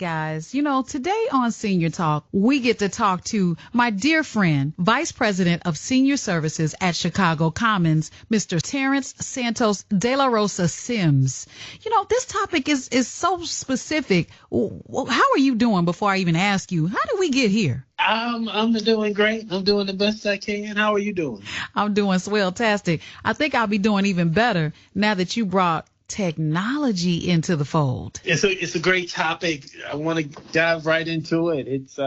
Guys, today on Senior Talk, we get to talk to my dear friend, Vice President of Senior Services at Chicago Commons, Mr. Terence Santos De La Rosa Sims. This topic is so specific. How are you doing before I even ask you? How did we get here? I'm doing great. I'm doing the best I can. How are you doing? I'm doing swell-tastic. I think I'll be doing even better now that you brought technology into the fold. It's a great topic. I want to dive right into it. It's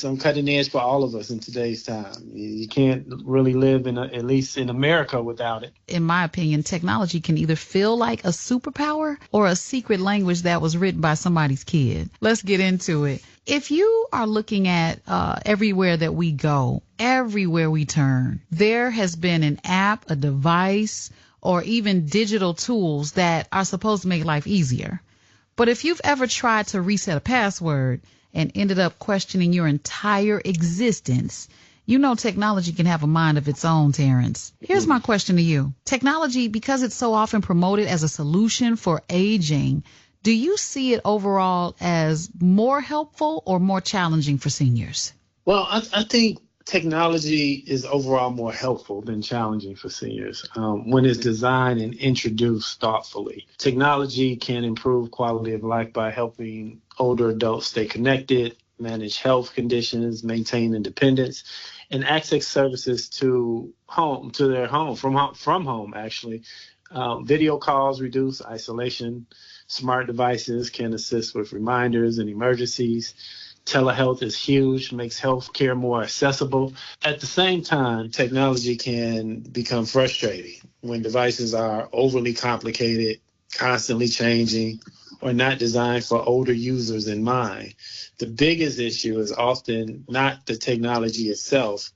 on cutting edge for all of us in today's time. You can't really live at least in America without it. In my opinion, technology can either feel like a superpower or a secret language that was written by somebody's kid. Let's get into it. If you are looking at everywhere that we go, everywhere we turn, there has been an app, a device, or even digital tools that are supposed to make life easier. But if you've ever tried to reset a password and ended up questioning your entire existence, technology can have a mind of its own, Terence. Here's my question to you. Technology, because it's so often promoted as a solution for aging, do you see it overall as more helpful or more challenging for seniors? Well, I think technology is overall more helpful than challenging for seniors when it's designed and introduced thoughtfully. Technology can improve quality of life by helping older adults stay connected, manage health conditions, maintain independence, and access services to their home, from home, actually. Video calls reduce isolation. Smart devices can assist with reminders and emergencies. Telehealth is huge, makes healthcare more accessible. At the same time, technology can become frustrating when devices are overly complicated, constantly changing, or not designed for older users in mind. The biggest issue is often not the technology itself,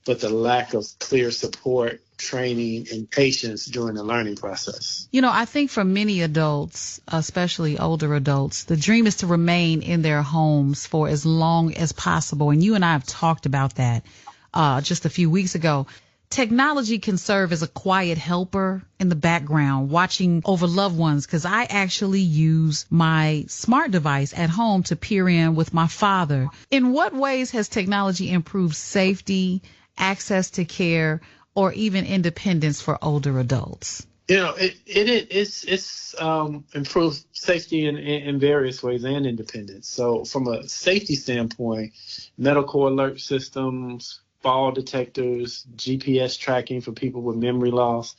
but the lack of clear support, training, and patience during the learning process. I think for many adults, especially older adults, the dream is to remain in their homes for as long as possible. And you and I have talked about that just a few weeks ago. Technology can serve as a quiet helper in the background, watching over loved ones, because I actually use my smart device at home to peer in with my father. In what ways has technology improved safety, access to care, or even independence for older adults? It's improved safety in various ways and independence. So from a safety standpoint, medical alert systems, fall detectors, GPS tracking for people with memory loss,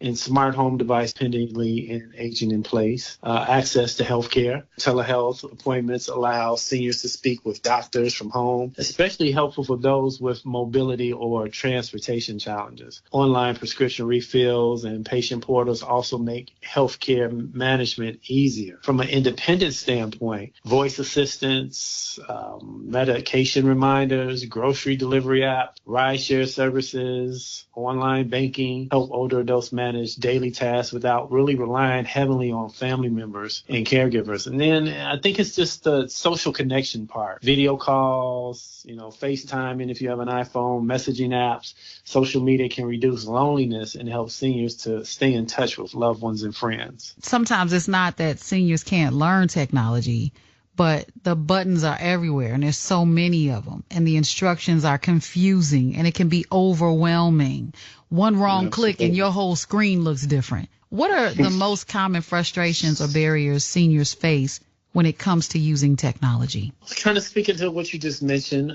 and smart home device pendingly and aging in place. Access to healthcare. Telehealth appointments allow seniors to speak with doctors from home, especially helpful for those with mobility or transportation challenges. Online prescription refills and patient portals also make healthcare management easier. From an independent standpoint, voice assistants, medication reminders, grocery delivery apps, rideshare services, online banking help older adults manage daily tasks without really relying heavily on family members and caregivers. And then I think it's just the social connection part. Video calls, FaceTiming if you have an iPhone, messaging apps, social media can reduce loneliness and help seniors to stay in touch with loved ones and friends. Sometimes it's not that seniors can't learn technology, but the buttons are everywhere and there's so many of them and the instructions are confusing and it can be overwhelming. One wrong click and your whole screen looks different. What are the most common frustrations or barriers seniors face when it comes to using technology? Kind of speaking to what you just mentioned,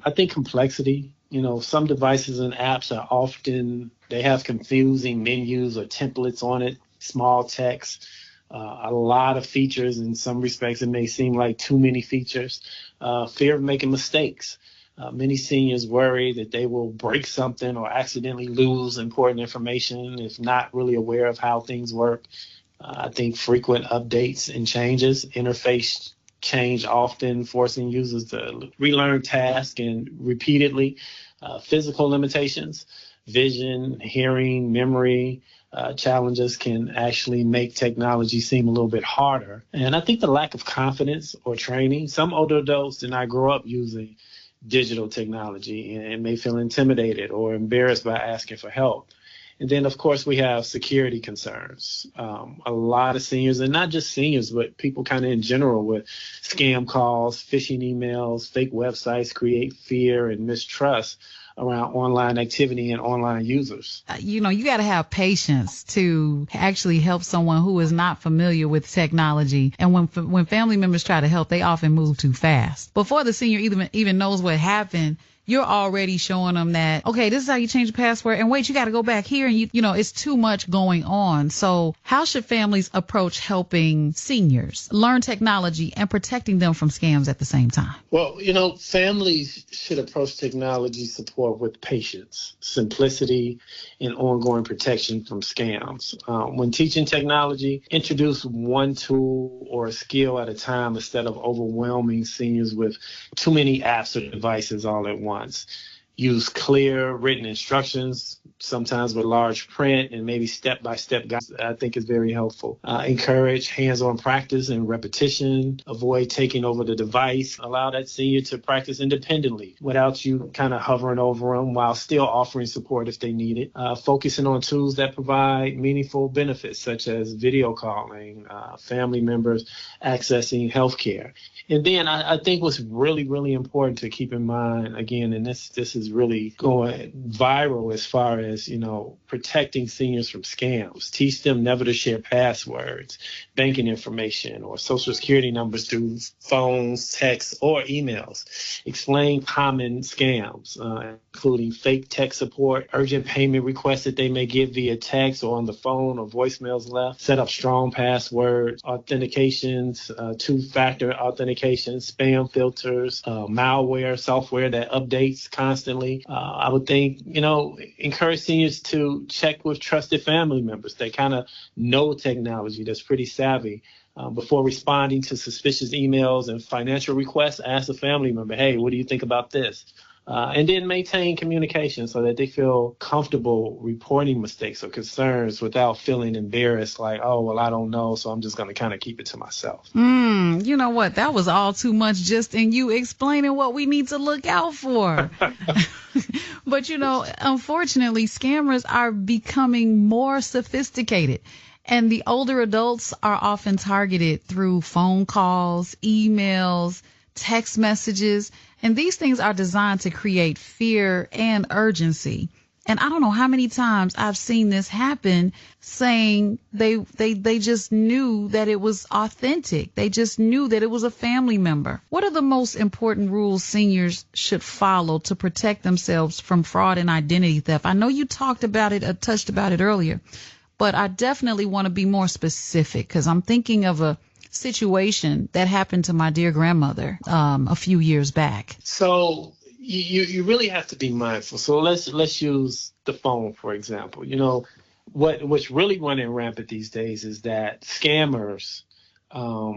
I think complexity. Some devices and apps are they have confusing menus or templates on it, small text. A lot of features. In some respects, it may seem like too many features. Fear of making mistakes. Many seniors worry that they will break something or accidentally lose important information if not really aware of how things work. I think frequent updates and changes, interface change often forcing users to relearn tasks and repeatedly. Physical limitations, vision, hearing, memory, challenges can actually make technology seem a little bit harder. And I think the lack of confidence or training, some older adults did not grow up using digital technology and may feel intimidated or embarrassed by asking for help. And then, of course, we have security concerns. A lot of seniors, and not just seniors, but people kind of in general, with scam calls, phishing emails, fake websites create fear and mistrust around online activity and online users. You got to have patience to actually help someone who is not familiar with technology. And when family members try to help, they often move too fast. Before the senior even knows what happened, you're already showing them that, okay, this is how you change the password. And wait, you got to go back here. And it's too much going on. So how should families approach helping seniors learn technology and protecting them from scams at the same time? Well, families should approach technology support with patience, simplicity, and ongoing protection from scams. When teaching technology, introduce one tool or a skill at a time instead of overwhelming seniors with too many apps or devices all at once. Use clear written instructions, sometimes with large print and maybe step-by-step guides. I think is very helpful. Encourage hands-on practice and repetition. Avoid taking over the device. Allow that senior to practice independently without you kind of hovering over them while still offering support if they need it. Focusing on tools that provide meaningful benefits, such as video calling, family members accessing healthcare. And then I think what's really, really important to keep in mind, again, and this is really going viral as far as, protecting seniors from scams. Teach them never to share passwords, banking information, or social security numbers through phones, texts, or emails. Explain common scams, including fake tech support, urgent payment requests that they may get via text or on the phone or voicemails left. Set up strong passwords, authentications, two-factor authentication, spam filters, malware, software that updates constantly. I would think, encourage seniors to check with trusted family members that kind of know technology, that's pretty savvy. Before responding to suspicious emails and financial requests, ask a family member, hey, what do you think about this? And then maintain communication so that they feel comfortable reporting mistakes or concerns without feeling embarrassed, like, oh, well, I don't know, so I'm just going to kind of keep it to myself. You know what? That was all too much just in you explaining what we need to look out for. But, unfortunately, scammers are becoming more sophisticated. And the older adults are often targeted through phone calls, emails, text messages. And these things are designed to create fear and urgency. And I don't know how many times I've seen this happen, saying they just knew that it was authentic. They just knew that it was a family member. What are the most important rules seniors should follow to protect themselves from fraud and identity theft? I know you touched about it earlier, but I definitely want to be more specific because I'm thinking of a situation that happened to my dear grandmother a few years back. So you really have to be mindful. So let's use the phone, for example. What's really running rampant these days is that scammers,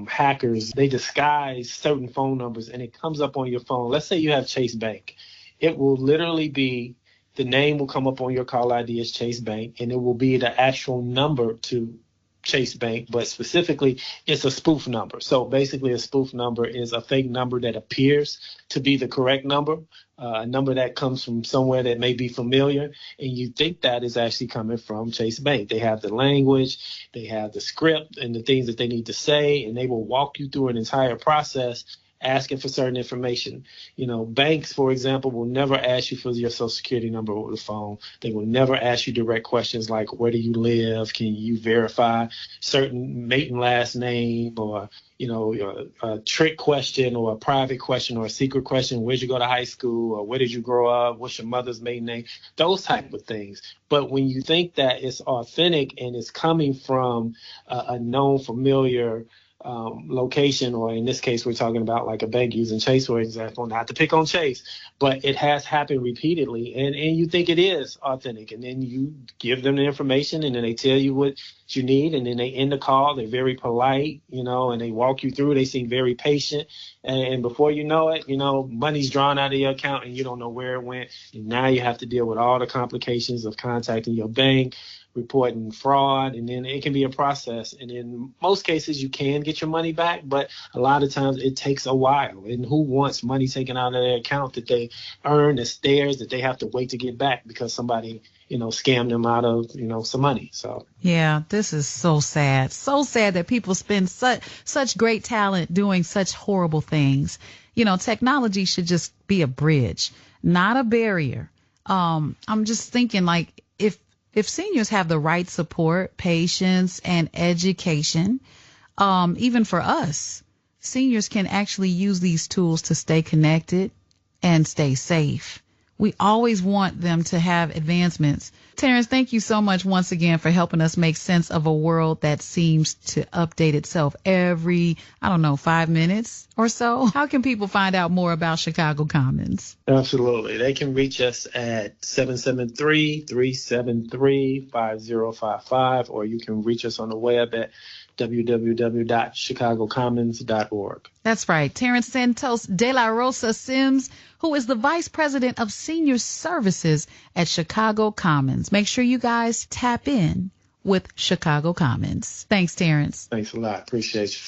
hackers, they disguise certain phone numbers and it comes up on your phone. Let's say you have Chase Bank. It will literally be, the name will come up on your call ID as Chase Bank, and it will be the actual number to Chase Bank, but specifically it's a spoof number. So basically a spoof number is a fake number that appears to be the correct number, a number that comes from somewhere that may be familiar, and you think that is actually coming from Chase Bank. They have the language, they have the script and the things that they need to say, and they will walk you through an entire process asking for certain information. Banks, for example, will never ask you for your social security number over the phone. They will never ask you direct questions like, where do you live? Can you verify certain maiden last name, or, a trick question or a private question or a secret question. Where'd you go to high school, or where did you grow up? What's your mother's maiden name? Those type of things. But when you think that it's authentic and it's coming from a known familiar location, or in this case, we're talking about like a bank using Chase, for example, not to pick on Chase, but it has happened repeatedly, and you think it is authentic, and then you give them the information, and then they tell you what you need, and then they end the call. They're very polite, and they walk you through. They seem very patient, and before you know it, money's drawn out of your account, and you don't know where it went, and now you have to deal with all the complications of contacting your bank, reporting fraud, and then it can be a process. And in most cases, you can get your money back, but a lot of times it takes a while. And who wants money taken out of their account that they earn, that's theirs, that they have to wait to get back because somebody scam them out of, some money. So yeah, this is so sad. So sad that people spend such great talent doing such horrible things. Technology should just be a bridge, not a barrier. I'm just thinking, like, if seniors have the right support, patience, and education, even for us, seniors can actually use these tools to stay connected and stay safe. We always want them to have advancements. Terence, thank you so much once again for helping us make sense of a world that seems to update itself every, 5 minutes or so. How can people find out more about Chicago Commons? Absolutely. They can reach us at 773-373-5055, or you can reach us on the web at www.chicagocommons.org. That's right. Terence Santos de la Rosa Sims, who is the Vice President of Senior Services at Chicago Commons. Make sure you guys tap in with Chicago Commons. Thanks, Terence. Thanks a lot. Appreciate you.